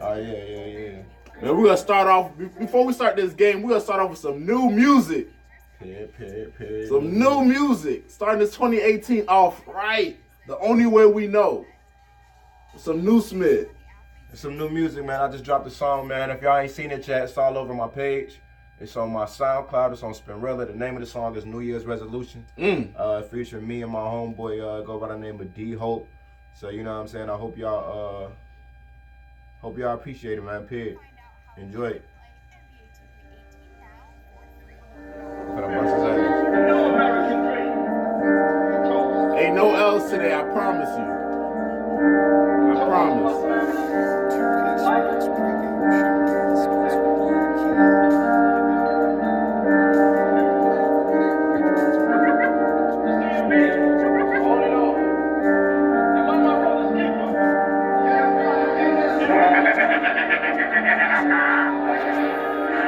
Oh, yeah. Man, we're gonna start off, before we start this game, we're gonna start off with some new music. Period. Some new music. Starting this 2018 off right. The only way we know. Some new Smith. Some new music, man. I just dropped a song, man. If y'all ain't seen it yet, it's all over my page. It's on my SoundCloud. It's on Spinrilla. The name of the song is New Year's Resolution. Featuring me and my homeboy, go by the name of D Hope. So you know what I'm saying. I hope y'all appreciate it, man. Period. Enjoy it. Ain't no L's today, I promise you. I promise.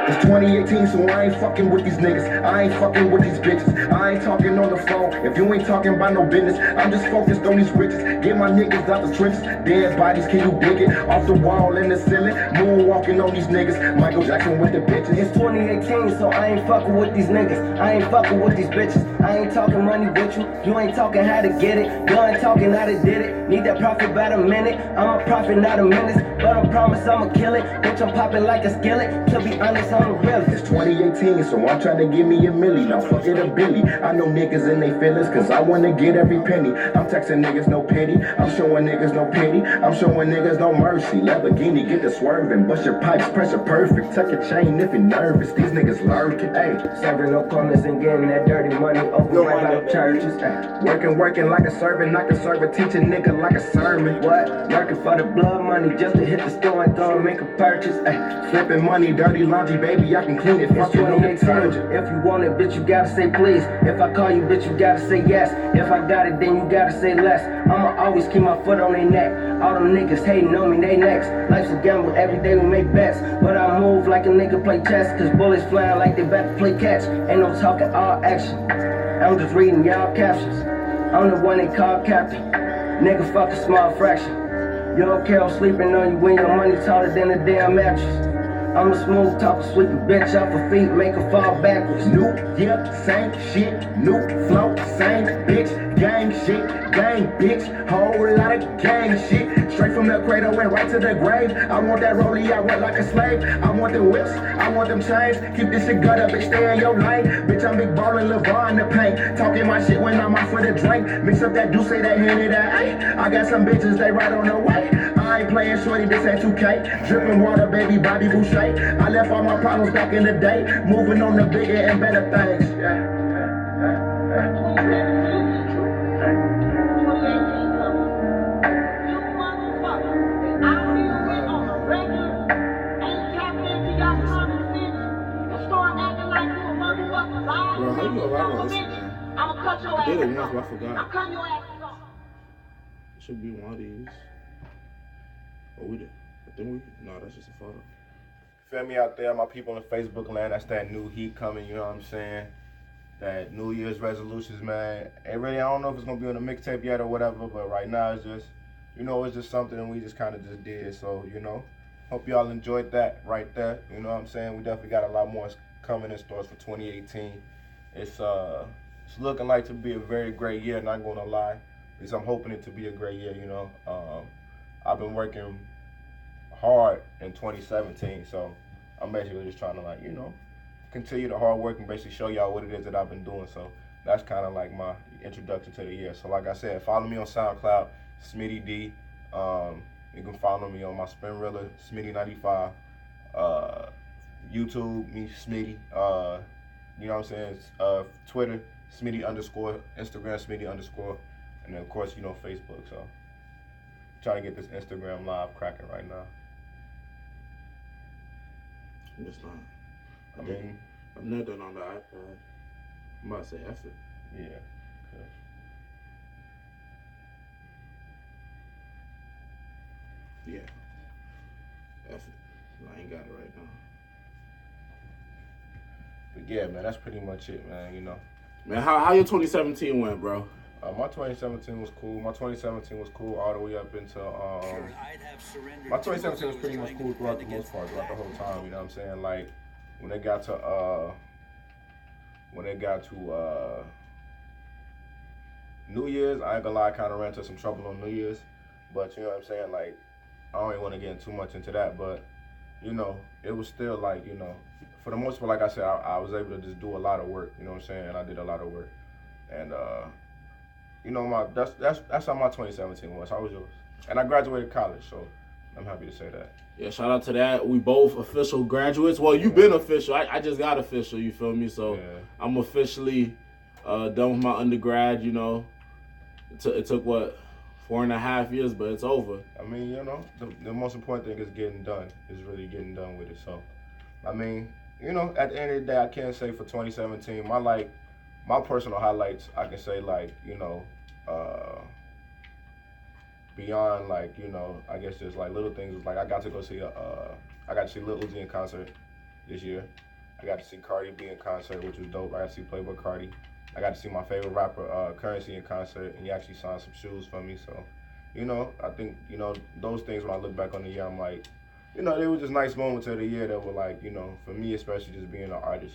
It's 2018, so I ain't fucking with these niggas. I ain't fucking with these bitches. I ain't talking on the phone. If you ain't talking about no business, I'm just focused on these riches. Get my niggas out the trenches. Dead bodies, can you dig it? Off the wall in the ceiling. Moonwalking on these niggas. Michael Jackson with the bitches. It's 2018, so I ain't fucking with these niggas. I ain't fucking with these bitches. I ain't talking money with you. You ain't talking how to get it. You ain't talking how to did it. Need that profit about a minute. I'm a prophet, not a menace. But I promise I'ma kill it. Bitch, I'm popping like a skillet. To be honest, I'm a realist. It's 2018, so I'm trying to give me a milli. Now fuck it a Billy. I know niggas in they feelings, cause I wanna get every penny. I'm texting niggas no pity. I'm showing niggas no pity. I'm showing niggas no mercy. Lamborghini, get the swerving. Bust your pipes, pressure perfect. Tuck your chain if you're nervous. These niggas lurking. Hey, serving no corners and getting that dirty money over right out of churches. Working like a servant. I can serve a teacher nigga like a sermon. What? Working for the blood money just to hit the store and go and make a purchase. Flipping money, dirty laundry, baby. I can clean it. It's 2018. If you want it, bitch, you gotta say please. If I call you, bitch, you gotta say yes. If I got it, then you gotta say less. I'ma always keep my foot on their neck. All them niggas hating on me, they next. Life's a gamble, every day we make bets. But I move like a nigga play chess. Cause bullets flying like they about to play catch. Ain't no talking, all action. I'm just reading y'all captions. I'm the one they call captain. Nigga, fuck a small fraction. You don't care, I'm sleeping on you when your money taller than a damn mattress. I'm a smooth talker, sweep a bitch off her feet, make her fall backwards. New year, same shit, new flow, same bitch, gang shit, gang bitch, whole lot of gang shit. Straight from the cradle and right to the grave. I want that rollie, I want like a slave. I want them whips, I want them chains. Keep this shit gutter, bitch, stay in your lane. Bitch, I'm big ballin', LeVar in the paint. Talking my shit when I'm out for the drink. Mix up that Douce, that Henny, that A. I got some bitches, they right on the way. I ain't playing shorty, this ain't 2K. Drippin' water, baby, Bobby Boucher. I left all my problems back in the day. Moving on to bigger and better things. Bro, how you gonna ride on this, man? I did it once, but I forgot. It should be one of these. Oh, we did. I think we. No, that's just a photo. Feel me out there, my people in Facebook land. That's that new heat coming, you know what I'm saying? That New Year's resolutions, man. And really, I don't know if it's gonna be on a mixtape yet or whatever, but right now it's just, you know, it's just something we just kind of just did. So, you know, hope y'all enjoyed that right there. You know what I'm saying? We definitely got a lot more coming in stores for 2018. It's looking like to be a very great year, not gonna lie. At least I'm hoping it to be a great year, you know. I've been working hard in 2017, so I'm basically just trying to, like, you know, continue the hard work and basically show y'all what it is that I've been doing. So that's kind of like my introduction to the year. So like I said, follow me on SoundCloud, Smitty D. You can follow me on my Spinrilla, Smitty95. YouTube, me, Smitty. You know what I'm saying? Twitter, Smitty_, Instagram, Smitty_, and then of course, you know, Facebook. So trying to get this Instagram live cracking right now. It's not. I've never done on the iPad. I'm about to say F it. Yeah. Yeah. F it. I ain't got it right now. But yeah, man, that's pretty much it, man, you know. Man, how your 2017 went, bro? My 2017 was cool. My 2017 was cool all the way up into my 2017 was pretty much cool throughout the most part, throughout the whole time. You know what I'm saying? Like when they got to New Year's, I ain't gonna lie, I kind of ran into some trouble on New Year's. But you know what I'm saying? Like I don't even want to get too much into that, but you know, it was still like, you know, for the most part, like I said, I was able to just do a lot of work. You know what I'm saying? And I did a lot of work, and you know, that's how my 2017 was. How was yours? And I graduated college, so I'm happy to say that. Yeah, shout out to that. We both official graduates. Well, you've been official. I just got official, you feel me? So I'm officially done with my undergrad, you know. It took, what, 4.5 years, but it's over. I mean, you know, the most important thing is getting done, is really getting done with it. So, I mean, you know, at the end of the day, I can't say for 2017, my personal highlights, I can say, like, you know, beyond, like, you know, I guess just like little things, like I got to go see I got to see Lil Uzi in concert this year. I got to see Cardi B in concert, which was dope. I got to see Playboy Cardi. I got to see my favorite rapper, Currency, in concert, and he actually signed some shoes for me. So, you know, I think, you know, those things, when I look back on the year, I'm like, you know, they were just nice moments of the year that were like, you know, for me, especially just being an artist,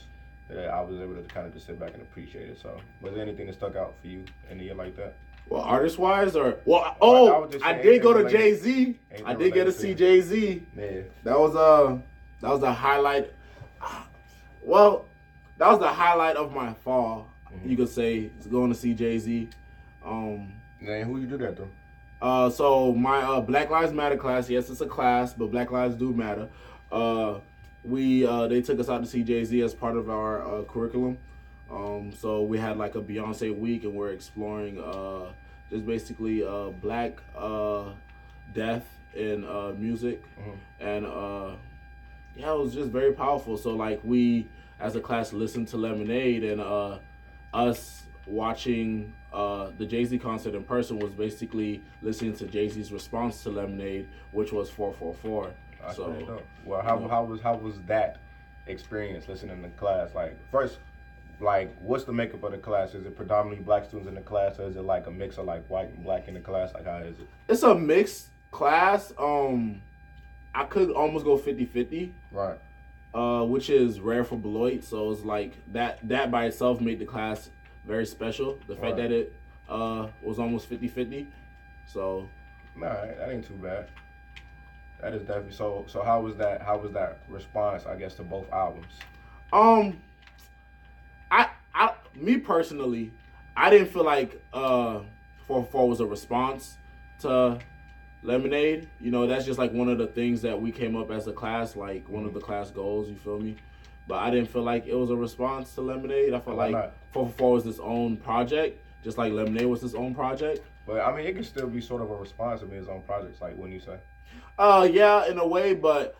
that I was able to kind of just sit back and appreciate it. So, was there anything that stuck out for you in a year like that? Well, artist-wise, or I did go to Jay-Z. I did get to see Jay-Z. Yeah. That was the highlight. Well, that was the highlight of my fall. You could say, is going to see Jay-Z. Man, who you do that to? So my Black Lives Matter class, yes, it's a class, but Black Lives do matter. They took us out to see Jay-Z as part of our curriculum. So we had like a Beyonce week, and we're exploring just basically black death in music. And yeah, it was just very powerful. So like we as a class listened to Lemonade, and us watching the Jay-Z concert in person was basically listening to Jay-Z's response to Lemonade, which was 444. So, well, how was that experience listening to class? Like, first, like, what's the makeup of the class? Is it predominantly black students in the class, or is it like a mix of like white and black in the class? Like, how is it? It's a mixed class. I could almost go 50-50. Right. Which is rare for Beloit. So it's like that by itself made the class very special. The fact that it was almost 50-50. So nah, that ain't too bad. That is definitely so how was that response, I guess, to both albums? Me personally, I didn't feel like 444 was a response to Lemonade. You know, that's just like one of the things that we came up as a class, like one of the class goals, you feel me? But I didn't feel like it was a response to Lemonade. I felt like 444 was its own project, just like Lemonade was its own project. But I mean, it can still be sort of a response to its own projects, like when you say. Yeah, in a way, but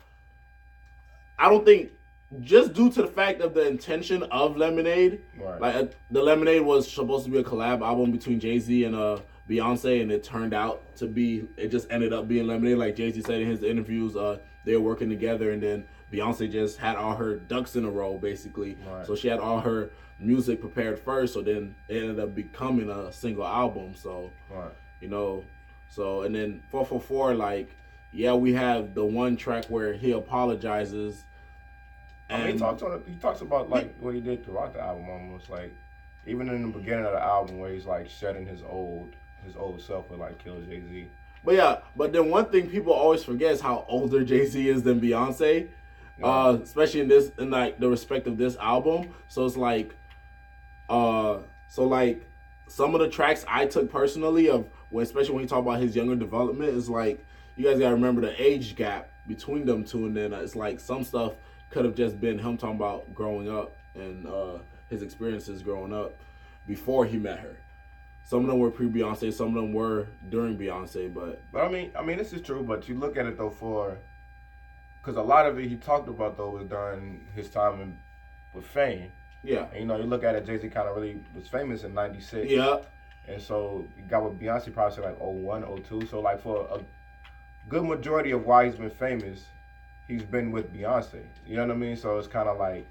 I don't think, just due to the fact of the intention of Lemonade, like the Lemonade was supposed to be a collab album between Jay-Z and Beyonce, and it turned out to be, it just ended up being Lemonade. Like Jay-Z said in his interviews, they were working together, and then Beyonce just had all her ducks in a row, basically. So she had all her music prepared first, so then it ended up becoming a single album. So, you know, so, and then 444, like, yeah, we have the one track where he apologizes. And I mean, he talks about like what he did throughout the album, almost like even in the beginning of the album where he's like shedding his old self with like Kill Jay-Z. But yeah, but then one thing people always forget is how older Jay-Z is than Beyonce, especially in like the respect of this album. So it's like, some of the tracks I took personally especially when you talk about his younger development, is like, you guys gotta remember the age gap between them two, and then it's like some stuff could have just been him talking about growing up and his experiences growing up before he met her. Some of them were pre-Beyonce, some of them were during Beyonce, but I mean, this is true. But you look at it though, because a lot of it he talked about though was during his time with Fame. Yeah. And, you know, you look at it, Jay-Z kind of really was famous in '96. Yeah. And so you got with Beyonce probably like 01, 02. So like for a good majority of why he's been famous, he's been with Beyonce. You know what I mean? So it's kind of like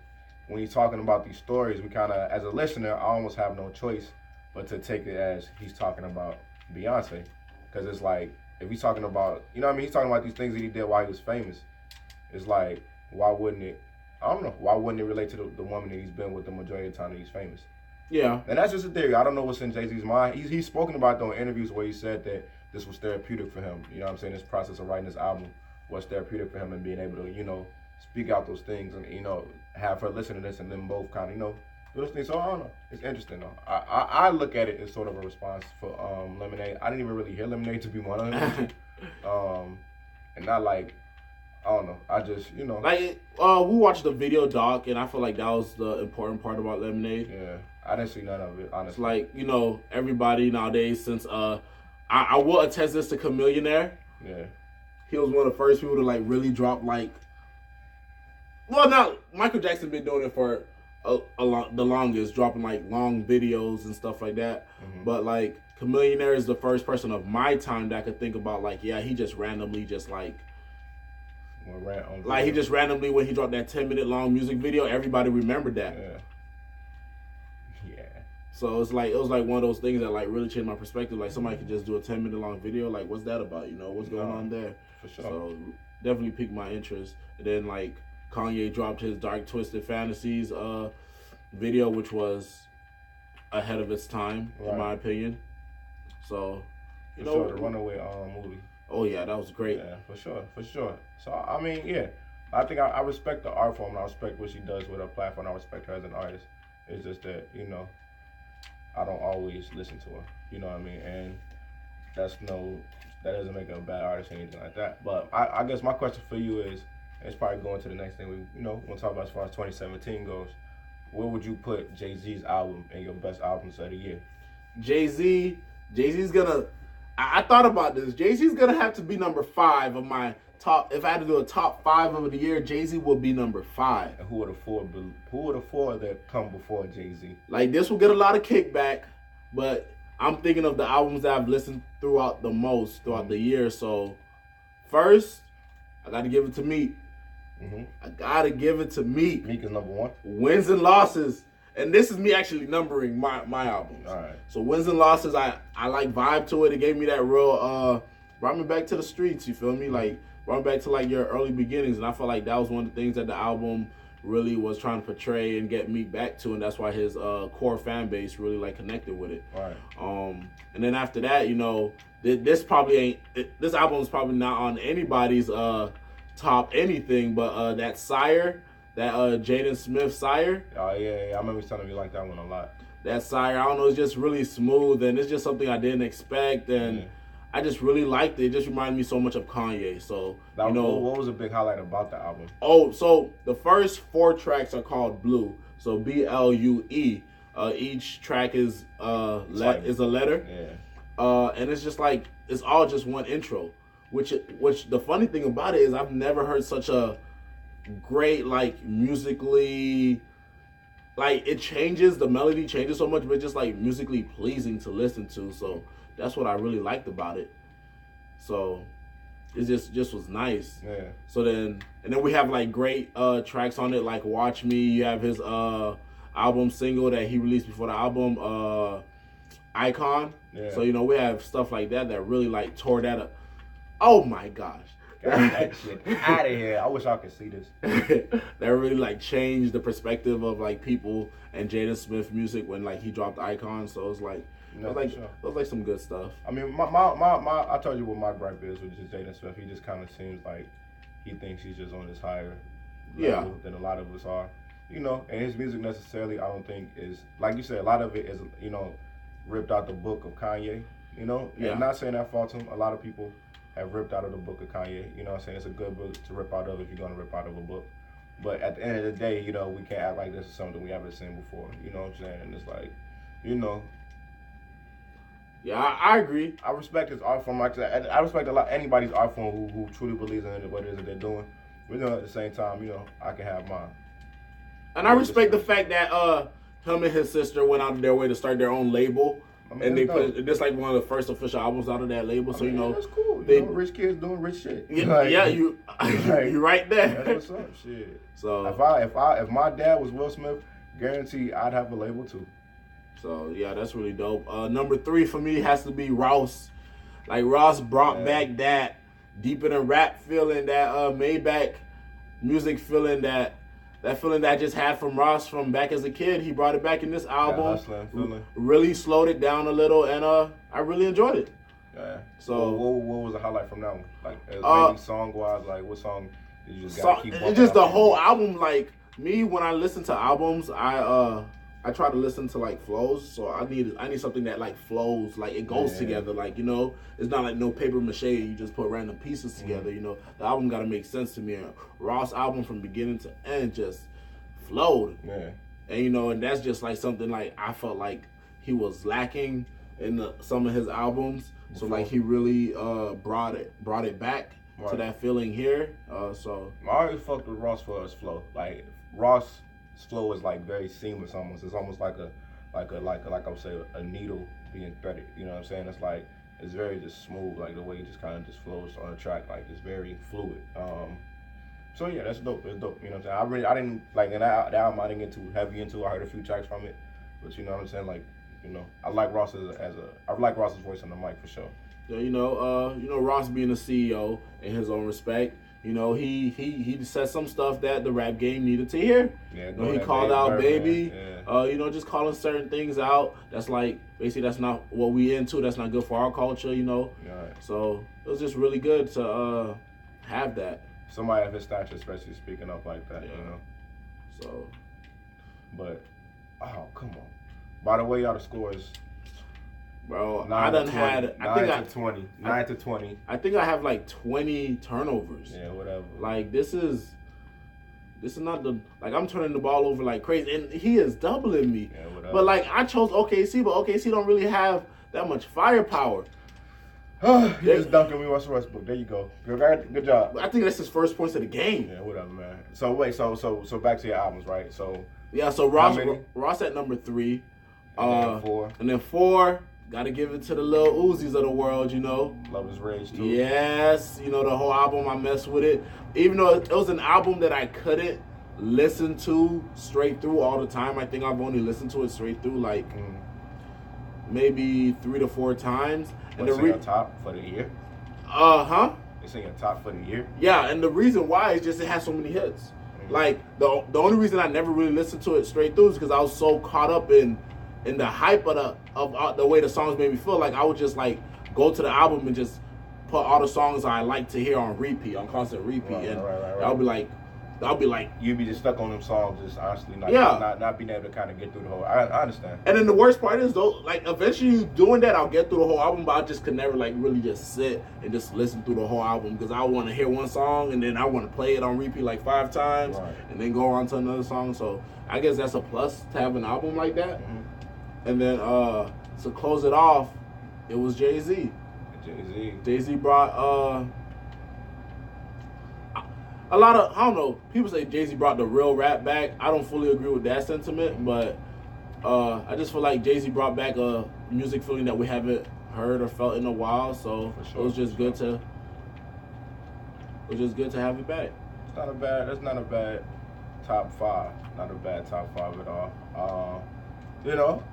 when he's talking about these stories, we kind of, as a listener, I almost have no choice but to take it as he's talking about Beyonce, because it's like if he's talking about, you know what I mean, he's talking about these things that he did while he was famous. It's like, why wouldn't it? I don't know. Why wouldn't it relate to the woman that he's been with the majority of the time that he's famous? Yeah. And that's just a theory. I don't know what's in Jay-Z's mind. He's spoken about though in interviews where he said that this was therapeutic for him. You know what I'm saying? This process of writing this album was therapeutic for him and being able to, you know, speak out those things and, you know, have her listen to this and then both kind of, you know, do those things. So I don't know. It's interesting though. I look at it as sort of a response for Lemonade. I didn't even really hear Lemonade, to be 100. And not like, I don't know. I just, you know. Like, we watched the video doc, and I feel like that was the important part about Lemonade. Yeah, I didn't see none of it, honestly. It's like, you know, everybody nowadays, since, I will attest this to Chamillionaire. Yeah. He was one of the first people to, like, really drop, like, well, now, Michael Jackson been doing it for the longest, dropping, like, long videos and stuff like that. Mm-hmm. But, like, Chamillionaire is the first person of my time that I could think about, like, yeah, he just randomly just, like, he just randomly, when he dropped that 10-minute long music video, everybody remembered that. Yeah. So it was like one of those things that like really changed my perspective. Like somebody could just do a 10-minute long video. Like, what's that about? You know, what's going on there? For sure. So definitely piqued my interest. And then like Kanye dropped his Dark Twisted Fantasies video, which was ahead of its time, in my opinion. So you know, the Runaway movie. Oh yeah, that was great. Yeah, for sure. So I mean, yeah, I think I respect the art form and I respect what she does with her platform. I respect her as an artist. It's just that, you know, I don't always listen to her. You know what I mean? And that doesn't make her a bad artist or anything like that. But I guess my question for you is, it's probably going to the next thing we want to talk about as far as 2017 goes. Where would you put Jay-Z's album in your best albums of the year? Jay-Z's gonna. I thought about this. Jay-Z's gonna have to be number 5 of my top. If I had to do a top 5 of the year, Jay-Z will be number 5. And who are the four that come before Jay-Z? Like, this will get a lot of kickback, but I'm thinking of the albums that I've listened throughout the most throughout the year. So first, I gotta give it to Meek. Mm-hmm. I gotta give it to Meek. Meek is number 1. Wins and losses. And this is me actually numbering my albums. All right. So wins and losses, I like vibe to it. It gave me that real brought me back to the streets, you feel me? Like brought me back to like your early beginnings. And I felt like that was one of the things that the album really was trying to portray and get me back to, and that's why his core fan base really like connected with it. All right. And then after that, you know, this album is probably not on anybody's top anything, but that Sire. That Jaden Smith Sire. Oh, yeah. I remember telling you like that one a lot. That Sire, I don't know, it's just really smooth, and it's just something I didn't expect, and I just really liked it. It just reminded me so much of Kanye. So, you know. What was a big highlight about the album? Oh, so the first 4 tracks are called Blue. So BLUE. Each track is a letter. Yeah. And it's just like, it's all just one intro. Which the funny thing about it is I've never heard such a great, like, musically, like, it changes, the melody changes so much, but just like musically pleasing to listen to. So that's what I really liked about it. So it just was nice. Yeah. So then we have like great tracks on it, like Watch Me. You have his album single that he released before the album, Icon. Yeah. So, you know, we have stuff like that really like tore that up. Oh my gosh. Got that shit out of here. I wish I could see this. That really like changed the perspective of like people and Jaden Smith music when like he dropped Icon. So it was like some good stuff. I mean, I told you what my gripe is with just Jaden Smith. He just kind of seems like he thinks he's just on this higher level than a lot of us are. You know, and his music necessarily I don't think is, like you said, a lot of it is, you know, ripped out the book of Kanye. You know, and I'm not saying that faults him. A lot of people have ripped out of the book of Kanye. You know what I'm saying? It's a good book to rip out of if you're going to rip out of a book. But at the end of the day, you know, we can't act like this is something we haven't seen before. You know what I'm saying? And it's like, you know. Yeah, I agree. I respect his art form. Like I respect a lot anybody's art form who truly believes in what it is that they're doing. But, you know, at the same time, you know, I can have mine. And I respect the fact that him and his sister went out of their way to start their own label. I mean, and they put this like one of the first official albums out of that label. So, you know, that's cool. You know, rich kids doing rich shit. Yeah, you right there. That's what's up, shit. So if my dad was Will Smith, guarantee I'd have a label too. So yeah, that's really dope. Number 3 for me has to be Ross. Like Ross brought back that deeper than rap feeling, that Maybach music feeling, that feeling that I just had from Ross from back as a kid. He brought it back in this album. Really slowed it down a little, and I really enjoyed it. Yeah. So what was the highlight from that one? Like maybe song wise, like what song did you just gotta keep bumping? It's just the whole album. Like me, when I listen to albums, I try to listen to like flows. So I need something that like flows, like it goes together. Like, you know, it's not like no paper mache. You just put random pieces together. You know, the album got to make sense to me. And Ross' album from beginning to end just flowed. Yeah. And you know, and that's just like something like I felt like he was lacking in some of his albums. So like he really brought it back to that feeling here. So I always fucked with Ross for his flow. Like Ross' flow is like very seamless almost. It's almost like I would say a needle being threaded. You know what I'm saying? It's like it's very just smooth, like the way it just kind of just flows on the track. Like it's very fluid. So yeah, that's dope. It's dope. You know what I'm saying? I didn't like in that album. I didn't get too heavy into. I heard a few tracks from it, but you know what I'm saying? Like, you know, I like Ross I like Ross's voice on the mic for sure. Yeah, you know, Ross being a CEO in his own respect, you know, he said some stuff that the rap game needed to hear. Yeah, you know, he called out Baby, you know, just calling certain things out. That's like basically that's not what we into. That's not good for our culture, you know. Right. So it was just really good to have that. Somebody of his stature, especially speaking up like that, you know. So, but come on. By the way, y'all the scores. Bro, 9 to 20. I think I have like 20 turnovers. Yeah, whatever. Like this is not I'm turning the ball over like crazy, and he is doubling me. Yeah, whatever. But like I chose OKC, but OKC don't really have that much firepower. You just dunking me, Russell Westbrook. There you go. Good job. I think that's his first points of the game. Yeah, whatever, man. So wait, so back to your albums, right? So yeah, so Ross at number 3, and then 4. Gotta give it to the Lil Uzis of the world, you know. Love Is Rage too. Yes, you know, the whole album, I messed with it. Even though it was an album that I couldn't listen to straight through all the time. I think I've only listened to it straight through like maybe 3 to 4 times. And it's in your top for the year? It's in your top for the year? Yeah, and the reason why is just it has so many hits. Like, the only reason I never really listened to it straight through is because I was so caught up in the hype of the way the songs made me feel. Like I would just like go to the album and just put all the songs I like to hear on repeat, on constant repeat, and I'll be like you'd be just stuck on them songs, just honestly not being able to kind of get through the whole. I understand. And then the worst part is though, like eventually doing that, I'll get through the whole album, but I just could never like really just sit and just listen through the whole album because I want to hear one song and then I want to play it on repeat like 5 times and then go on to another song. So I guess that's a plus to have an album like that. Mm-hmm. And then to close it off, it was Jay-Z. Jay-Z brought a lot of, I don't know, people say Jay-Z brought the real rap back. I don't fully agree with that sentiment, but I just feel like Jay-Z brought back a music feeling that we haven't heard or felt in a while. So it was just good to have it back. That's not a bad top 5. Not a bad top 5 at all. You know,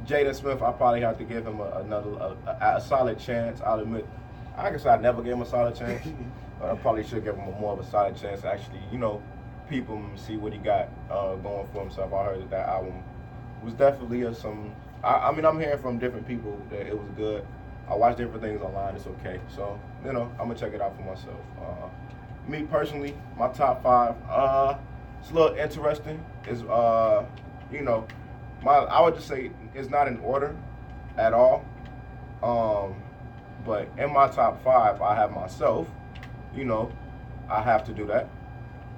Jada Smith, I probably have to give him a solid chance. I'll admit, I guess I never gave him a solid chance, but I probably should give him more of a solid chance to actually, you know, peep him and see what he got going for himself. I heard that album was definitely I mean, I'm hearing from different people that it was good. I watched different things online. It's okay. So, you know, I'm going to check it out for myself. Me personally, my top 5, it's a little interesting. Is you know, I would just say it's not in order at all. But in my top 5, I have myself. You know, I have to do that.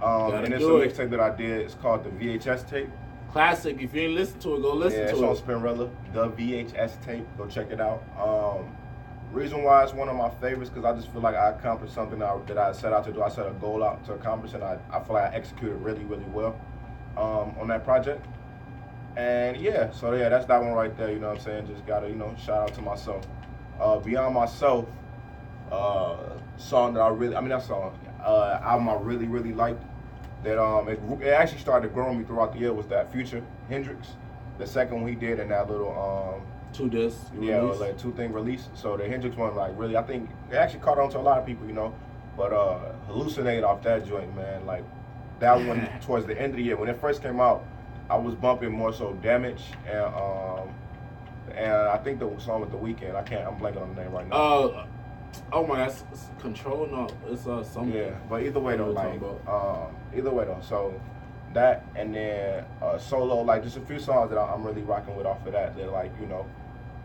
And it's a mixtape that I did. It's called the VHS tape. Classic. If you ain't listened to it, go listen to it. Yeah, it's on Spinrilla. The VHS tape. Go check it out. Reason why it's one of my favorites because I just feel like I accomplished something that I set out to do. I set a goal out to accomplish, and I feel like I executed really, really well on that project. And yeah, so yeah, that's that one right there. You know what I'm saying? Just gotta, you know, shout out to myself. Beyond myself, song that album I really, really liked that it actually started growing me throughout the year was that Future Hendrix, the second one he did in that little 2 discs. yeah, like 2-thing release. So the Hendrix one, like really, I think it actually caught on to a lot of people, you know. But Hallucinate off that joint, man, like that one towards the end of the year when it first came out, I was bumping more so Damage and I think the song with The Weeknd. I'm blanking on the name right now. Oh my, that's Control. No, it's something. Yeah, but either way though, so that and then Solo, like just a few songs that I'm really rocking with off of that. They're like, you know,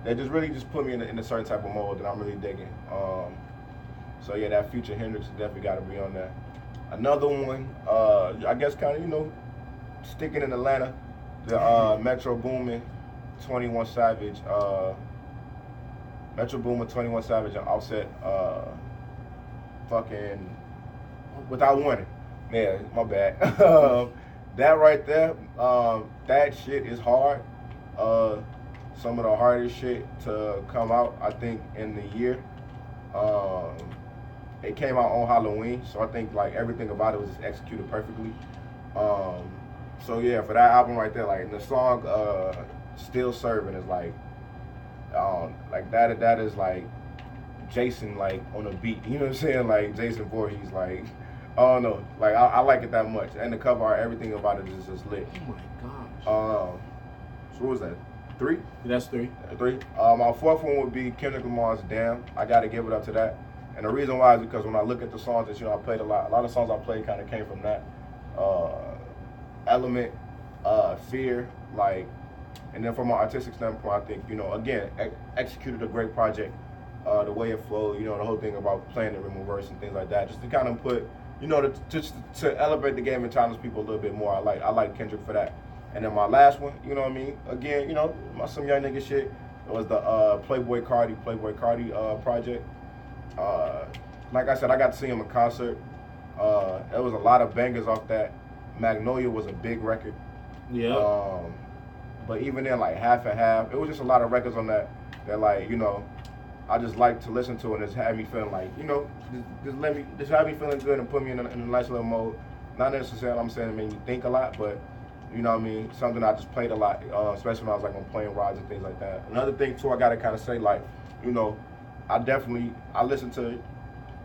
they just really just put me in a certain type of mode that I'm really digging. So yeah, that Future Hendrix definitely got to be on there. Another one, I guess kind of, you know, sticking in Atlanta, the Metro Boomin, 21 Savage, Metro Boomin, 21 Savage, and Offset, fucking Without Warning. Man, my bad. That right there, that shit is hard. Some of the hardest shit to come out, I think, in the year. It came out on Halloween, so I think like everything about it was just executed perfectly. So yeah, for that album right there, like the song "Still Serving" is like that is like Jason like on a beat. You know what I'm saying? Like Jason Voorhees, like I don't know, like I like it that much, and the cover art, everything about it is just lit. Oh my gosh. So what was that? 3? That's 3. 3. My fourth one would be Kendrick Lamar's "Damn." I gotta give it up to that. And the reason why is because when I look at the songs that, you know, I played a lot of songs I played kind of came from that. Element, Fear, like, and then from an artistic standpoint, I think, you know, again, executed a great project. The way it flowed, you know, the whole thing about playing the rhythm verse and things like that, just to kind of put, you know, to elevate the game and challenge people a little bit more. I like Kendrick for that. And then my last one, you know what I mean? Again, you know, some young nigga shit. It was the Playboy Cardi project. Like I said, I got to see him in concert. There was a lot of bangers off that. Magnolia was a big record. Yeah. But even then, like half and half, it was just a lot of records on that like, you know, I just like to listen to and just have me feeling like, you know, just have me feeling good and put me in a nice little mode. Not necessarily I'm saying it made me think a lot, but you know what I mean, something I just played a lot, especially when I was like on plane rides and things like that. Another thing too, I gotta kind of say, like, you know, I listen to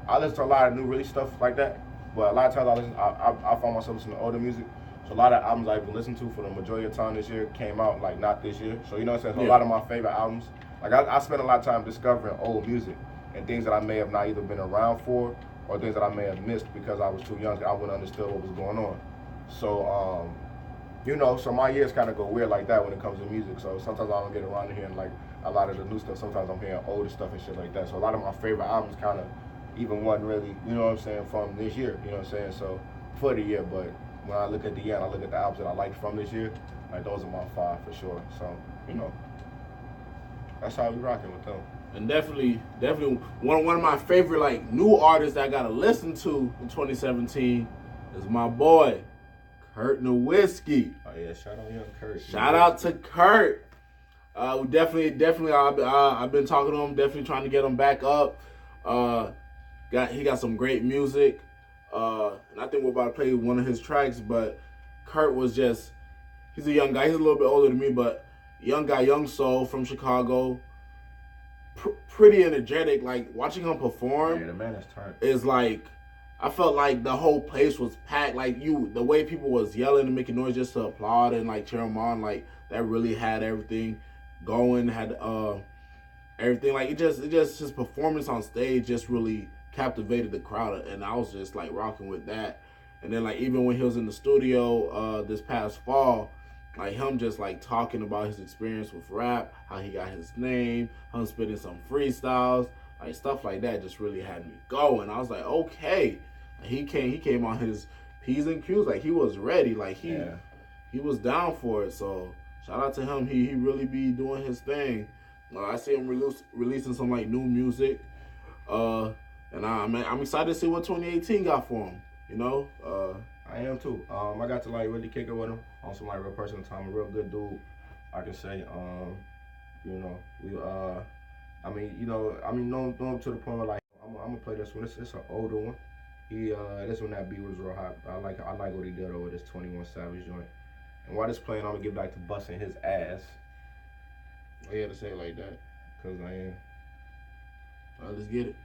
a lot of new release stuff like that, but a lot of times I find myself listening to older music. So a lot of albums I've been listening to for the majority of the time this year came out like not this year. So you know what I'm saying? So a lot of my favorite albums, like I spent a lot of time discovering old music and things that I may have not either been around for or things that I may have missed because I was too young. I wouldn't understand what was going on. So you know, so my years kind of go weird like that when it comes to music. So sometimes I don't get around to hearing like a lot of the new stuff. Sometimes I'm hearing older stuff and shit like that. So a lot of my favorite albums kind of even wasn't really, you know what I'm saying, from this year. You know what I'm saying? So for the year, but when I look at the year and I look at the albums that I liked from this year, like those are my 5 for sure. So, you know, that's how we rocking with them. And definitely one of my favorite like new artists that I gotta listen to in 2017 is my boy Kurt Nowitzki. Oh yeah, shout out young Kurt. Shout out to Kurt. We definitely I've been talking to him, definitely trying to get him back up. He got some great music. And I think we're about to play one of his tracks, but Kurt was just, he's a young guy. He's a little bit older than me, but young guy, young soul from Chicago. Pretty energetic. Like, watching him perform, yeah, the man is turned. Is like, I felt like the whole place was packed. Like, the way people was yelling and making noise just to applaud and like cheer him on, like that really had everything going. Had everything, like it just his performance on stage just really captivated the crowd, and I was just like rocking with that. And then like even when he was in the studio this past fall, like him just like talking about his experience with rap, how he got his name, him spitting some freestyles, like stuff like that just really had me going. I was like, okay. He came on his P's and Q's, like he was ready, like he was down for it. So shout out to him. He really be doing his thing. I see him releasing some like new music, and I'm excited to see what 2018 got for him. You know, I am too. I got to like really kick it with him on some like real personal time. A real good dude, I can say. You know, we know him to the point where like I'm gonna play this one. It's an older one. This one that beat was real hot. I like what he did over this 21 Savage joint. And while this playing, I'm gonna get back to busting his ass. Why you had to say it like that? Cause I am. All right, let's get it.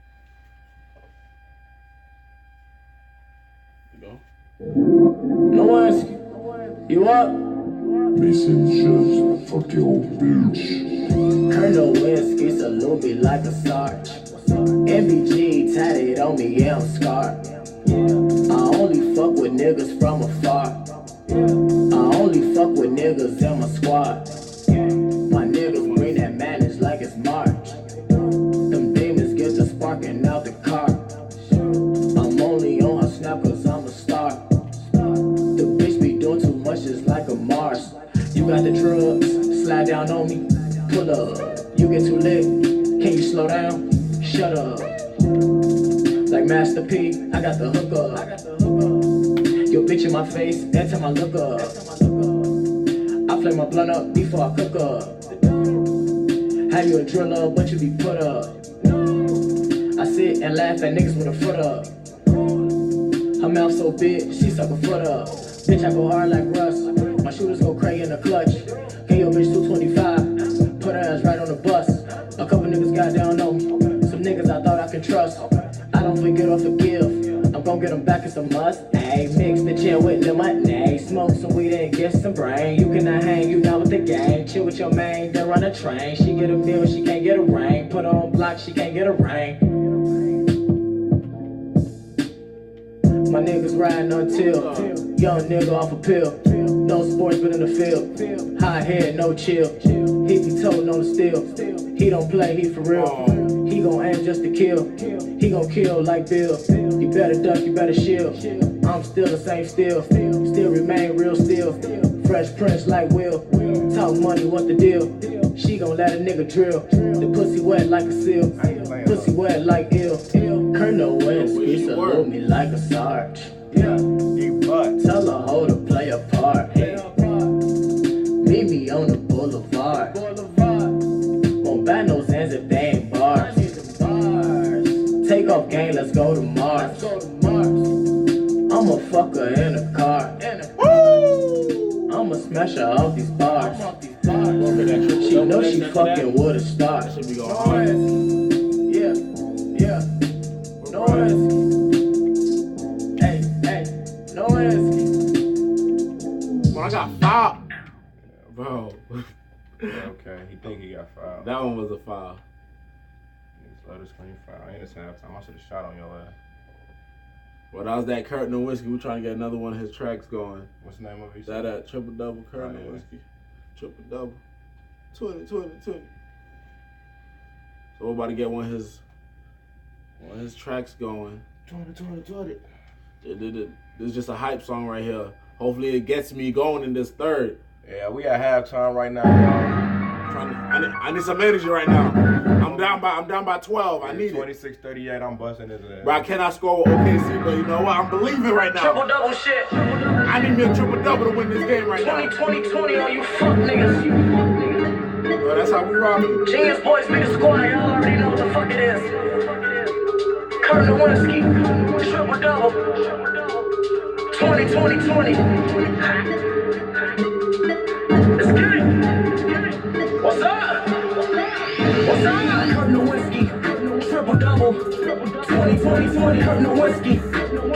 You go. Nowitzki, you up? Messengers, fuck your bitch. Colonel Nowitzki salute me like a sarge. MBG tatted on me, yeah, I'm scarred. I only fuck with niggas from afar. I only fuck with niggas in my squad. My niggas bring that madness like it's March. Them demons get the sparking out the car. I'm only on her snap cause I'm a star. The bitch be doing too much, it's like a Mars. You got the drugs, slide down on me, pull up. You get too lit, can you slow down? Shut up. Like Master P, I got the hook up. Your bitch in my face, every time I look up. I flame my blunt up before I cook up. How you a driller, but you be put up. I sit and laugh at niggas with a foot up. Her mouth so big, she suck a foot up. Bitch, I go hard like Russ. My shooters go crazy in the clutch. Get your bitch 225, put her ass right on the bus. A couple niggas got down on me. Some niggas I thought I could trust. I don't forget or forgive. I'm gon' get them back, it's a must. Ayy, mix the chill with lemonade. Smoke some weed and get some brain. You cannot hang, you down with the gang. Chill with your man, then run a train. She get a bill, she can't get a ring. Put her on block, she can't get a ring. My niggas riding until young nigga off a pill. No sports but in the field. High head, no chill. He be toting on the steel. He don't play, he for real. He gon' aim just to kill. He gon' kill like Bill. You better duck, you better shield. I'm still the same still. Still remain real still. Fresh Prince like Will. Talk money, what's the deal? She gon' let a nigga drill. The pussy wet like a seal. Pussy wet like ill. Colonel Nowitzki salute me like a sarge. Tell a hoe to play a part. Meet me on the boulevard. Won't buy no Zans if they ain't bars. Take off gang, let's go to Mars. I'ma fuck her in a car. I'ma smash her off these bars. She know she fucking with a star. Yeah, yeah. Nowitzki. Hey, hey, Nowitzki. Well, I got foul. Bro. Okay, he think he got fouled. That one was a foul. Niggas love to scream foul. Ain't this halftime. I should have shot on your ass. Well, that was that Kurt Nowitzki. We're trying to get another one of his tracks going. What's the name of it? That triple double Kurt Right, Nowitzki. Triple double. 20. So we're about to get one of his tracks going. 20. This is just a hype song right here. Hopefully it gets me going in this third. Yeah, we at halftime right now, y'all. I need some energy right now. I'm down by 12. I need 26-38. I'm busting his ass. But I cannot score with OKC, but you know what? I'm believing right now. Triple double shit. I need me a triple double to win this game right now. 20 all you fuck niggas. Bro, that's how we rock. Genius boys be the squad, y'all already know what the fuck it is. Kurt Nowitzki, triple double. 20. Let's get it. What's up? Kurt Nowitzki, triple double. 20. Kurt Nowitzki,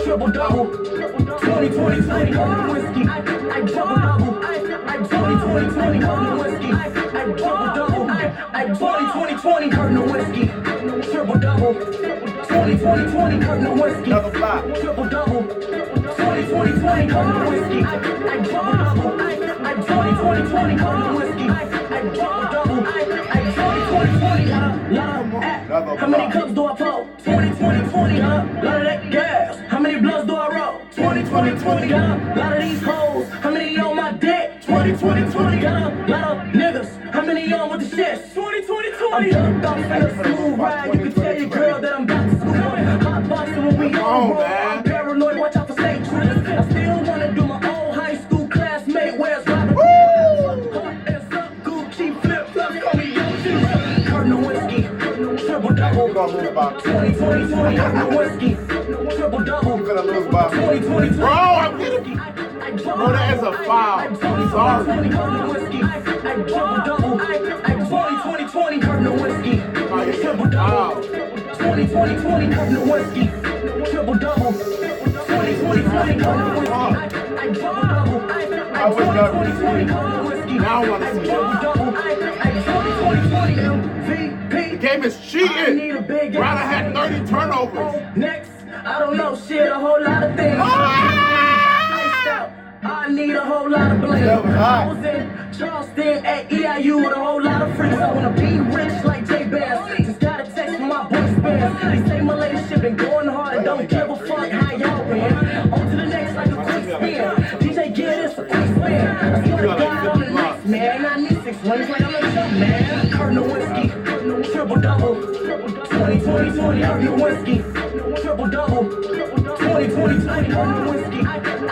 triple double. 20. Kurt Nowitzki, I triple double. I 20. Kurt Nowitzki, I triple double. I 20. Kurt Nowitzki, triple double. 20. Kurt Nowitzki, Another block. triple double. 20. Kurt Nowitzki, I triple double. I 20. Kurt Nowitzki, I triple double. I 20. How many cups do I pull? 20. Lot of that gas. How many bloods do I roll? 20. Lot of these hoes. How many on my dick? 20. Got a lot of niggas. How many on with the shit? 20. I'm jumped off in a smooth ride. You can tell your girl that I'm about to school. Hot boxing when we on roll. I'm paranoid. Watch out for state trips. I still wanna do my old high school classmate. Where's Robert? It's up, Gucci flip flops. Call me Yoshi. Kurt Nowitzki, triple double. 20. Kurt Nowitzki, triple double. You gonna lose by 2020. Bro, I'm getting. Bro, that is a foul. I'm sorry. 2020. Triple double. 2020. Nowitzki. Triple double. 2020. Nowitzki. Triple double. 2020. Nowitzki. Triple double. I was not 2020. Now I want to see Triple it. double. 2020. The game is cheating. Ryder had 30 turnovers. Next, I don't know shit, a whole lot of things. Iced out, I need a whole lot of bling. That was hot. I was in Charleston at EIU with a whole lot of freaks. I wanna be rich like J Bass. Just got a text from my boy Spence. They say my lady shit been going hard and don't give a fuck how y'all been. On to the next like a quick spin. DJ give this a quick spin. I swear to God on the next man. I need 6 rings like I'm a jump man. Kurt Nowitzki, triple double. 2020, Nowitzki, triple double. 2020, Nowitzki, I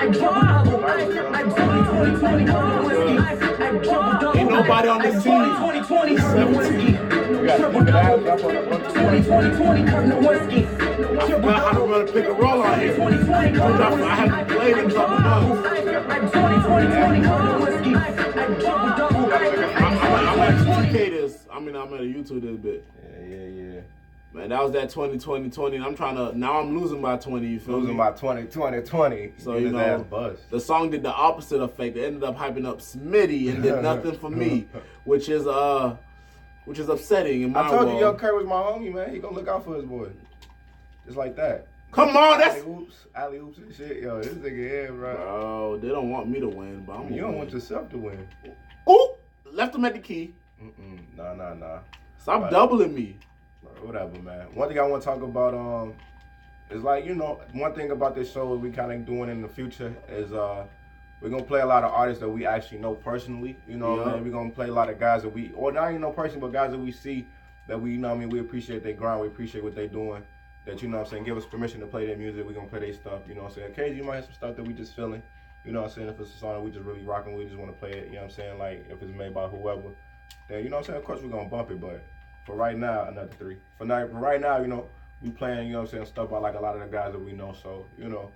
triple double. 2020, Nowitzki, I triple double. Ain't nobody on this team. 2020, Nowitzki, triple double. 2020, Nowitzki, triple I don't double. want to pick a roll on here. 2020, I haven't played in a couple months. 2020, Nowitzki, I triple double. I'm at 2K this. I'm at YouTube this bit. Yeah. Man, that was that 2020. I'm trying to. Now I'm losing by 20. You feel Losing me? by 20. So Get you his know, ass buzzed. the song did the opposite effect. It ended up hyping up Smitty and did nothing for me, which is upsetting in my I told world. you, Young Kurt was my homie, man. He gonna look out for his boy. Just like that. Come on, that's Alley oops and shit. Yo, this nigga here, bro. bro. They don't want me to win, but I'm. You don't want yourself to win. Ooh, left him at the key. Nah. Stop Right. doubling me. Whatever, man. One thing I want to talk about is like, you know, one thing about this show we kind of doing in the future is we're gonna play a lot of artists that we actually know personally. You know what I mean? We're gonna play a lot of guys that we, or not even know personally, but guys that we see that we, you know what I mean, we appreciate their grind, we appreciate what they're doing. That, you know what I'm saying, give us permission to play their music, we're gonna play their stuff, you know what I'm saying. Occasionally you might have some stuff that we just feeling, you know what I'm saying, if it's a song that we just really rocking, we just wanna play it, you know what I'm saying, like if it's made by whoever, then, you know what I'm saying, of course we're gonna bump it, but for right now, another 3. For right now, you know, we playing, you know what I'm saying, stuff by like a lot of the guys that we know, so, you know,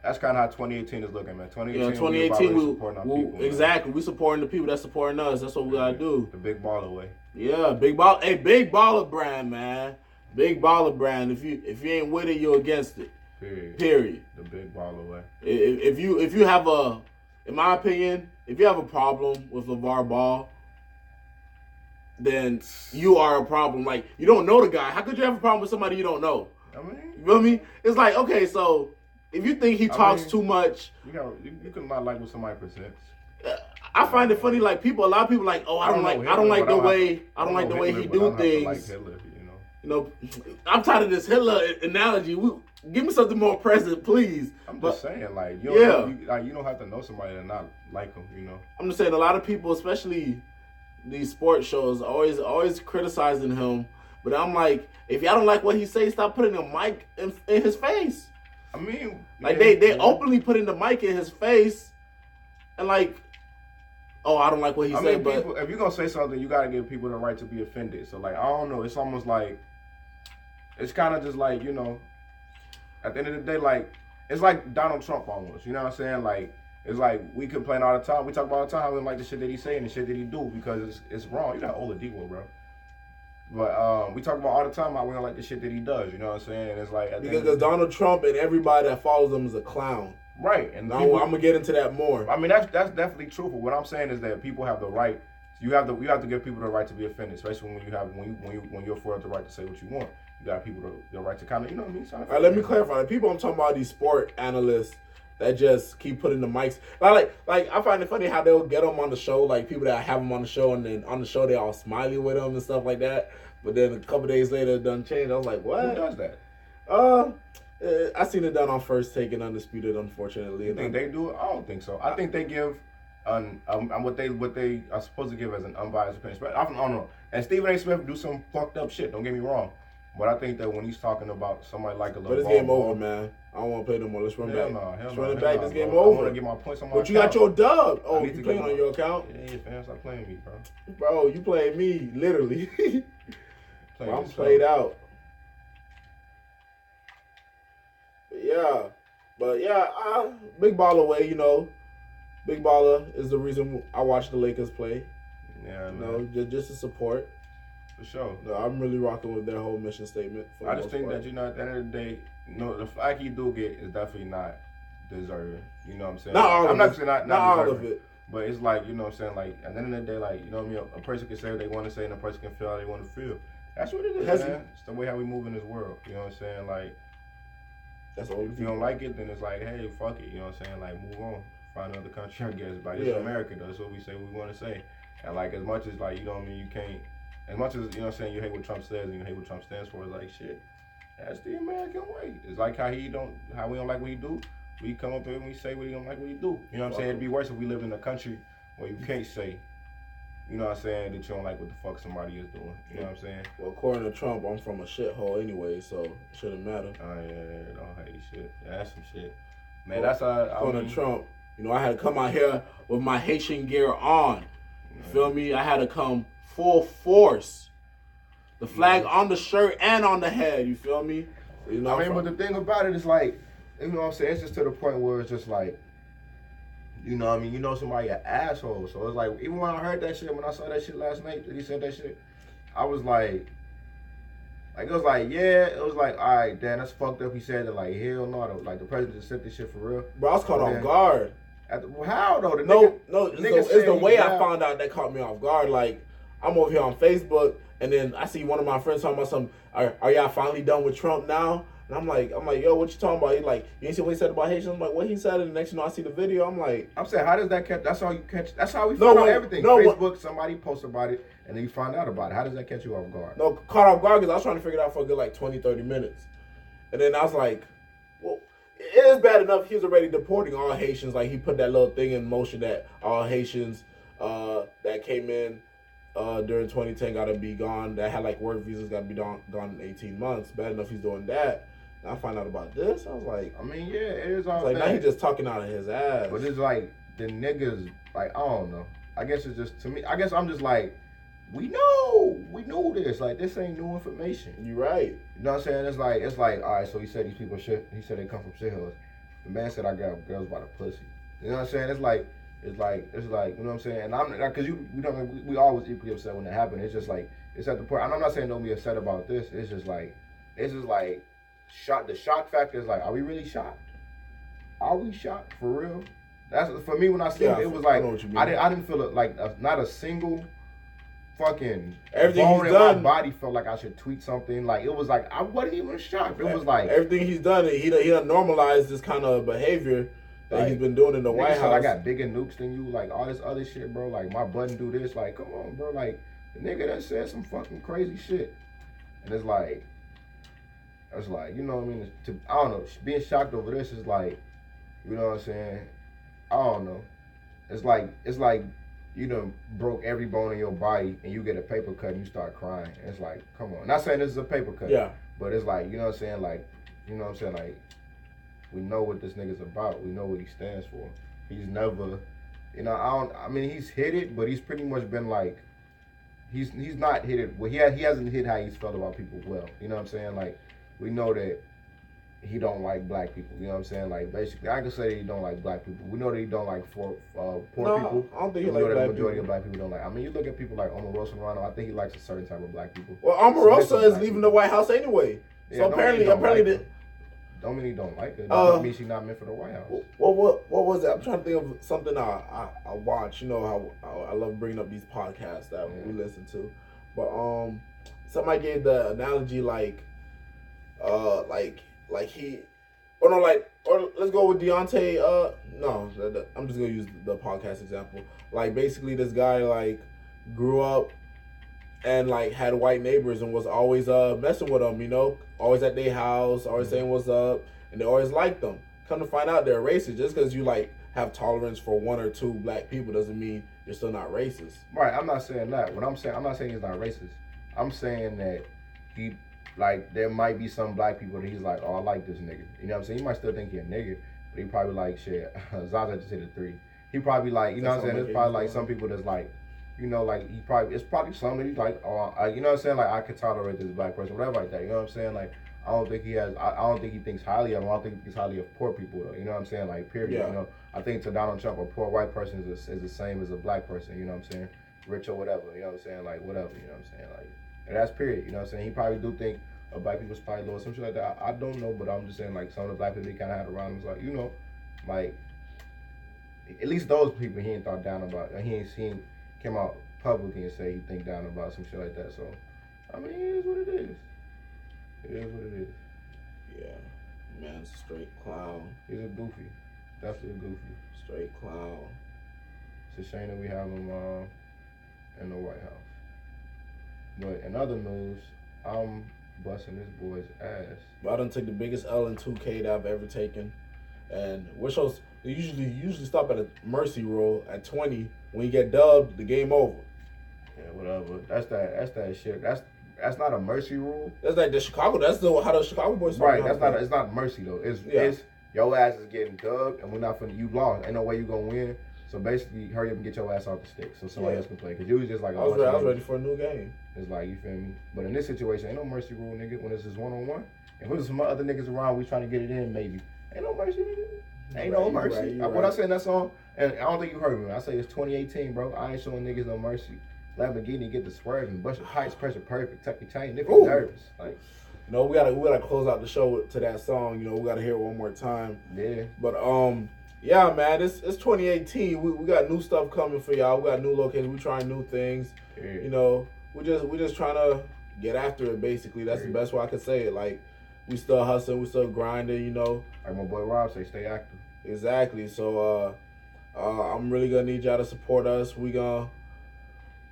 that's kind of how 2018 is looking, man. 2018, we supporting our people, exactly. We supporting the people that's supporting us. That's what we gotta do. The big baller way. Yeah, big baller brand, man. Big baller brand. If you ain't with it, you're against it. Period. The big baller way. If you have in my opinion, if you have a problem with LeVar Ball, then you are a problem. Like, you don't know the guy. How could you have a problem with somebody you don't know? I mean, You feel me? It's like, okay, so if you think he talks too much, you can not like what somebody presents. I find it funny. Like a lot of people like, oh, I don't like the way he do things. Like Hitler, You know, I'm tired of this Hitler analogy. Give me something more present, please. I'm just saying, like, you don't have to know somebody to not like them, you know. I'm just saying, a lot of people, especially these sports shows, always criticizing him. But I'm like, if y'all don't like what he says, stop putting a mic in his face. I mean, like they openly putting the mic in his face, and like, oh, I don't like what he said. But if you're gonna say something, you gotta give people the right to be offended. So like, I don't know. It's almost like, it's kind of just like, you know, at the end of the day, like, it's like Donald Trump almost. You know what I'm saying? Like, it's like we complain all the time. We talk about all the time how we don't like the shit that he say and the shit that he do because it's wrong. You got Oladipo, bro. But we talk about all the time how we don't like the shit that he does. You know what I'm saying? And it's like because Donald Trump and everybody that follows him is a clown. Right, and I'm gonna get into that more. I mean, that's definitely truthful. What I'm saying is that people have the right. You have to give people the right to be offended, especially when you're afforded the right to say what you want. You got people the right to kind of, you know what I mean. All right, let me clarify. The people I'm talking about, these sport analysts that just keep putting the mics. Like I find it funny how they'll get them on the show, like people that have them on the show, and then on the show they all smiley with them and stuff like that. But then a couple days later, it done changed. I was like, what? Who does that? I seen it done on First Take and Undisputed, unfortunately. You think they do it? I don't think so. I think they give what they are supposed to give as an unbiased opinion. But I don't know. And Stephen A. Smith do some fucked up shit. Don't get me wrong. But I think that when he's talking about somebody like a LeVar, but this game over, man. I don't want to play no more. Let's run back. Let's run it back. This game over. I want to get my points on my account. But you got your dub. Oh, you playing on your account? Yeah, fam, stop playing me, bro. Bro, you playing me, literally. I'm played out. Yeah. But yeah, big baller way, you know. Big baller is the reason I watch the Lakers play. Yeah, You man. know, just to support. For sure. No, I'm really rocking with their whole mission statement. I just think that, you know, at the end of the day, you know, the flag he do get is definitely not deserving. You know what I'm saying? Not all I'm of not it. saying not all deserving, of it. but it's like, you know what I'm saying? Like, at the end of the day, like, you know what I mean? A person can say what they want to say and a person can feel how they want to feel. That's what it is, man. It's the way how we move in this world. You know what I'm saying? Like, that's all. If you don't like it, then it's like, hey, fuck it. You know what I'm saying? Like, move on. Find another country, I guess. But it's America, though. That's what we say we want to say. And, like, as much as, like, you know what I mean, you can't, as much as, you know what I'm saying, you hate what Trump says and you hate what Trump stands for, it's like, shit, that's the American way. It's like how we don't like what he do. We come up here and we say we don't like what he do. You know what I'm saying? It'd be worse if we lived in a country where you can't say, you know what I'm saying, that you don't like what the fuck somebody is doing. You know what I'm saying? Well, according to Trump, I'm from a shithole anyway, so it shouldn't matter. Oh, yeah, don't hate shit. Yeah, that's some shit. Man, that's how according to Trump, you know, I had to come out here with my Haitian gear on. You feel me? I had to come full force. The flag on the shirt and on the head, you feel me? You know, I mean, but the thing about it is like, you know what I'm saying, it's just to the point where it's just like, you know what I mean, you know somebody an asshole. So it's like, even when I heard that shit, when I saw that shit last night, that he said that shit, I was like it was like, yeah, it was like, all right, damn, that's fucked up. He said that, like, hell no, like, the president just said this shit for real. Bro, I was caught off guard. How, though? It's the way I found out that caught me off guard. Like, I'm over here on Facebook, and then I see one of my friends talking about something, are y'all finally done with Trump now? And I'm like, yo, what you talking about? He's like, you ain't see what he said about Haitians? I'm like, what he said? And the next, you know, I see the video. I'm saying, how does that catch? That's how you catch. That's how we find out everything. Facebook, somebody posts about it, and then you find out about it. How does that catch you off guard? No, caught off guard because I was trying to figure it out for a good like 20, 30 minutes. And then I was like, well, it is bad enough he was already deporting all Haitians. Like, he put that little thing in motion that all Haitians that came in during 2010 got to be gone. That had like work visas got to be gone in 18 months. Bad enough he's doing that. And I find out about this. I was like, I mean, yeah, it is all like that. now he just talking out of his ass. But it's like the niggas, like, I don't know. I guess it's just, to me, I guess I'm just like, we knew this. Like, this ain't new information. You right. You know what I'm saying? It's like, all right, so he said these people shit. He said they come from shithoods. The man said I got girls by the pussy. You know what I'm saying? It's like, you know what I'm saying? And I'm, because we always equally upset when it happened. It's just like, it's at the point, and I'm not saying don't be upset about this. It's just like, the shock factor is like, are we really shocked? Are we shocked for real? That's for me when I see it was like, I didn't feel it like not a single fucking everything bone he's in done. my body felt like I should tweet something. Like, it was like I wasn't even shocked. It was like everything he's done. He done normalized this kind of behavior that he's been doing in the White House. I got bigger nukes than you. Like, all this other shit, bro. Like, my button do this. Like, come on, bro. Like, the nigga that said some fucking crazy shit, and it's like, you know what I mean? I don't know. Being shocked over this is like, you know what I'm saying? I don't know. It's like you done broke every bone in your body and you get a paper cut and you start crying. It's like, come on. Not saying this is a paper cut. Yeah. But it's like, you know what I'm saying? Like, you know what I'm saying? Like, we know what this nigga's about. We know what he stands for. He's never, you know, I mean, he's hit it, but he's pretty much been like, he's not hit it. Well, he hasn't hit how he's felt about people well. You know what I'm saying? Like, we know that he don't like black people. You know what I'm saying? Like, basically, I can say he don't like black people. We know that he don't like poor people. I don't think he like black the majority people. of black people don't like. I mean, you look at people like Omarosa Morano. I think he likes a certain type of black people. Well, Omarosa is leaving the White House anyway. Yeah, so apparently, don't mean he don't like her. That don't mean she's not meant for the White House. What was it? I'm trying to think of something I watch. You know how I love bringing up these podcasts that we listen to. But somebody gave the analogy like he, or let's go with Deontay. No, I'm just gonna use the podcast example. Like, basically, this guy like grew up and like had white neighbors and was always messing with them, you know, always at their house, always saying what's up, and they always liked them. Come to find out they're racist. Just because you like have tolerance for one or two black people doesn't mean you're still not racist. Right, I'm not saying that. What I'm saying, I'm not saying he's not racist. I'm saying that he, like, there might be some black people that he's like, oh, I like this nigga. You know what I'm saying? He might still think he a nigga, but he probably like, shit, Zaza just hit a 3. He probably like, you know what I'm saying? There's probably like some people that's like, you know, like, it's probably something that he's like, oh, you know what I'm saying? Like, I could tolerate this black person, whatever like that. You know what I'm saying? Like, I don't think he has. I don't think he thinks highly of him. I don't think he thinks highly of poor people though. You know what I'm saying? Like period. Yeah. You know, I think to Donald Trump, a poor white person is the same as a black person. You know what I'm saying? Rich or whatever. You know what I'm saying? Like whatever. You know what I'm saying? Like, and that's period. You know what I'm saying? He probably do think black people's probably low or some shit like that. I don't know, but I'm just saying like some of the black people he kind of had around him was like, you know, like at least those people he ain't thought down about. He ain't came out publicly and say he think down about some shit like that. So I mean, it is what it is. It is what it is. Yeah, man's a straight clown. He's a goofy. Definitely a goofy. Straight clown. It's a shame that we have him in the White House. But in other news, I'm busting this boy's ass. But I done took the biggest L in 2K that I've ever taken. And we're supposed to usually stop at a mercy rule at 20. When you get dubbed, the game over. Yeah, whatever. That's that shit. That's not a mercy rule. That's like the Chicago. That's how the Chicago boys. Right. It's not mercy though. It's your ass is getting dubbed, and we're not finna. You lost. Ain't no way you gonna win. So basically, hurry up and get your ass off the stick so somebody else can play. Cause usually just like I was ready for a new game. It's like, you feel me? But in this situation, ain't no mercy rule, nigga. When it's just one-on-one. If there's some other niggas around, we trying to get it in, maybe. Ain't no mercy, nigga. Ain't no mercy. What I said in that song, and I don't think you heard me. I say it's 2018, bro. I ain't showing niggas no mercy. Lamborghini get the swerving, bunch of pipes, pressure perfect, tuck your chain, nigga nervous. Like, you know, we gotta close out the show to that song. You know, we gotta hear it one more time. Yeah. But yeah, man, it's 2018. We got new stuff coming for y'all. We got new locations. We trying new things. Yeah. You know, we just trying to get after it. Basically, that's the best way I could say it. Like, we still hustling, we still grinding. You know, like my boy Rob say, stay active. Exactly. So I'm really gonna need y'all to support us.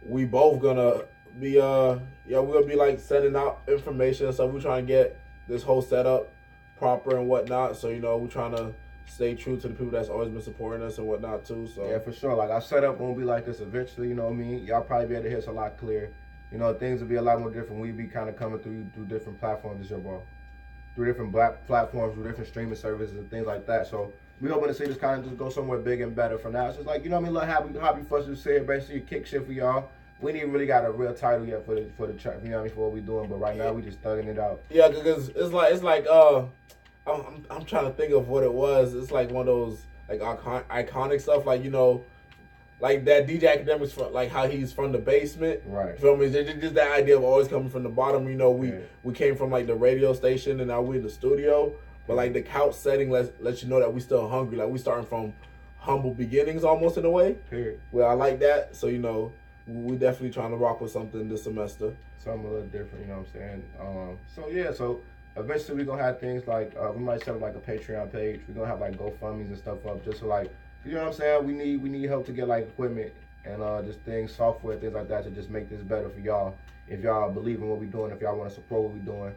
We both gonna be we're gonna be like sending out information and stuff. We're trying to get this whole setup proper and whatnot. So, you know, we're trying to stay true to the people that's always been supporting us and whatnot too. So yeah, for sure. Like, our setup won't be like this eventually, you know what I mean? Y'all probably be able to hear us a lot clearer. You know, things will be a lot more different. We be kind of coming through different platforms this year, bro. Through different black platforms, through different streaming services and things like that. So we hoping to see this kind of just go somewhere big and better. For now, it's just like, you know what I mean? Little happy for us to say it, basically kick shit for y'all. We ain't really got a real title yet for the track, you know what I mean, for what we doing. But right now, we just thugging it out. Yeah, because it's like I'm trying to think of what it was. It's like one of those like iconic stuff, like, you know, like that DJ Academics, like how he's from the basement. Right. You feel me? Just that idea of always coming from the bottom. You know, we came from like the radio station and now we're in the studio. But like the couch setting lets you know that we still hungry. Like, we starting from humble beginnings almost in a way. Period. Well, I like that. So, you know, we definitely trying to rock with something this semester. Something a little different, you know what I'm saying? So eventually we're gonna have things like we might set up like a Patreon page. We're gonna have like GoFundMe's and stuff up just so, like, you know what I'm saying? We need help to get like equipment and just things, software, things like that to just make this better for y'all. If y'all believe in what we're doing, if y'all want to support what we're doing.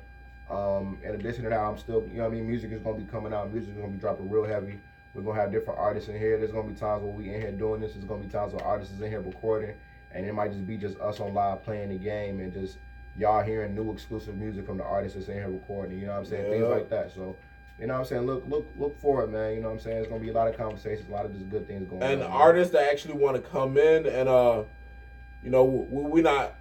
In addition to that, I'm still, you know what I mean, music is gonna be coming out. Music is gonna be dropping real heavy. We're gonna have different artists in here. There's gonna be times where we in here doing this. There's gonna be times where artists is in here recording, and it might just be just us on live playing the game and just y'all hearing new exclusive music from the artists that's in here recording. You know what I'm saying? Things like that. So, you know what I'm saying? Look for it, man. You know what I'm saying? It's gonna be a lot of conversations, a lot of just good things going on. And artists that actually want to come in and you know, we not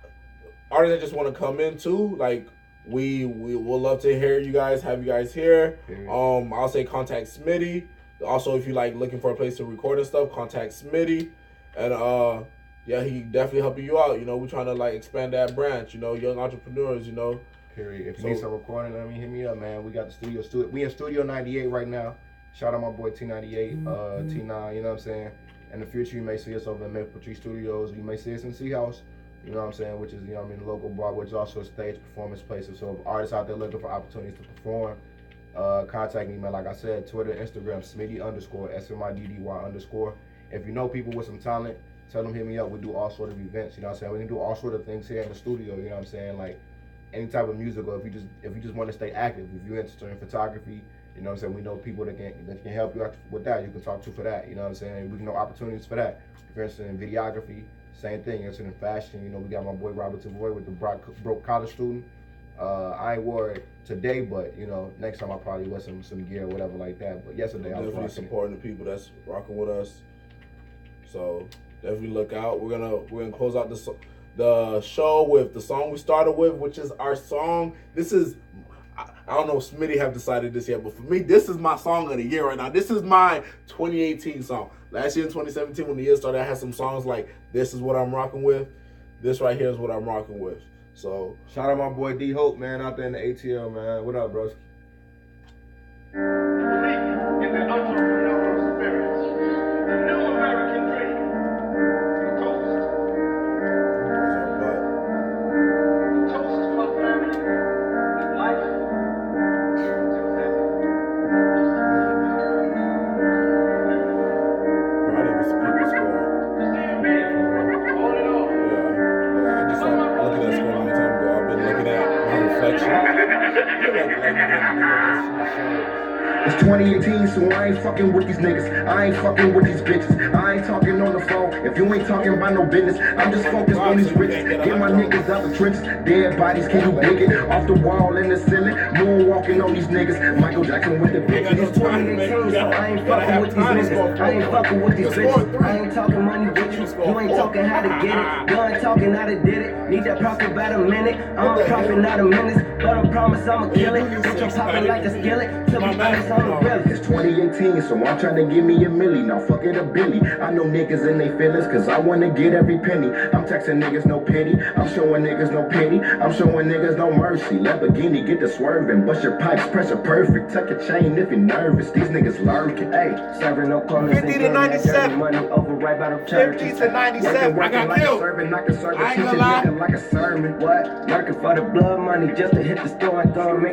artists that just want to come in too. Like, we will love to hear you guys, have you guys here. I'll say contact Smitty. Also, if you like looking for a place to record and stuff, contact Smitty. And yeah, he definitely helping you out. You know, we're trying to like expand that branch. You know, young entrepreneurs. You know. Period. If you need some recording, I mean, hit me up, man. We got the studio. We in Studio 98 right now. Shout out my boy T98, T9. You know what I'm saying? In the future, you may see us over in Maple Tree Studios. You may see us in Sea House. You know what I'm saying? Which is, you know what I mean, the local bar, which is also a stage performance place. So if artists out there looking for opportunities to perform, contact me, man. Like I said, Twitter, Instagram, Smitty _ SMIDDY_. If you know people with some talent, tell them hit me up. We do all sort of events. You know what I'm saying? We can do all sort of things here in the studio. You know what I'm saying? Like any type of music, or if you just want to stay active, if you're interested in photography, you know what I'm saying? We know people that can help you out with that. You can talk to for that. You know what I'm saying? We can know opportunities for that. If you're interested in videography, same thing. Interested in fashion, you know, we got my boy Robert Tavoy with the broke college student. I ain't wore it today, but you know, next time I probably wear some gear or whatever like that. But yesterday I was definitely supporting the people that's rocking with us. So definitely look out. We're gonna close out the show with the song we started with, which is our song. This is I don't know if Smitty have decided this yet, but for me, this is my song of the year right now. This is my 2018 song. Last year in 2017, when the year started, I had some songs like "This Is What I'm Rocking With." This right here is what I'm rocking with. So shout out my boy D Hope, man, out there in the ATL, man. What up, bros? In the entrepreneurial spirit, the new American dream. Toast to my family and life. I didn't even speak the score. All in all. Yeah, I just started looking at the score a long time ago. I've been looking at my reflection. It's 2018, so I ain't fucking with these niggas. I ain't fucking with these bitches. I ain't talking on the phone. If you ain't talking about no business, I'm just focused on these riches. Get my niggas out the trenches. Dead bodies, can you dig it? Off the wall in the ceiling, moonwalking on these niggas. Michael Jackson with the bitches. It's 2018, so I ain't fucking with these niggas. I ain't fucking with these bitches. I ain't talking money with you. You ain't talking how to get it. You ain't talking how to did it. Need that profit by the minute. I'm a profit, not a minute. But I promise I'ma kill it. Bitch, I'm popping like a skillet. To be honest, I'm a realist. It's 2018, so I'm trying to give me a milli. Now fuck it a Billy. I know niggas in they feelings, cause I wanna get every penny. I'm texting niggas no pity. I'm showing niggas no pity. I'm showing niggas no mercy. Lamborghini, get the swerving. Bust your pipes, pressure perfect. Tuck your chain if you're nervous. These niggas lurking. Hey, serving no corners. 50 to 97. Money over right by the church. 50 to 97. Working I got like a killed. servant, I can serve a I ain't teacher, gonna lie. nigga like a sermon. What? Working for the blood money just to hit the store and throw and make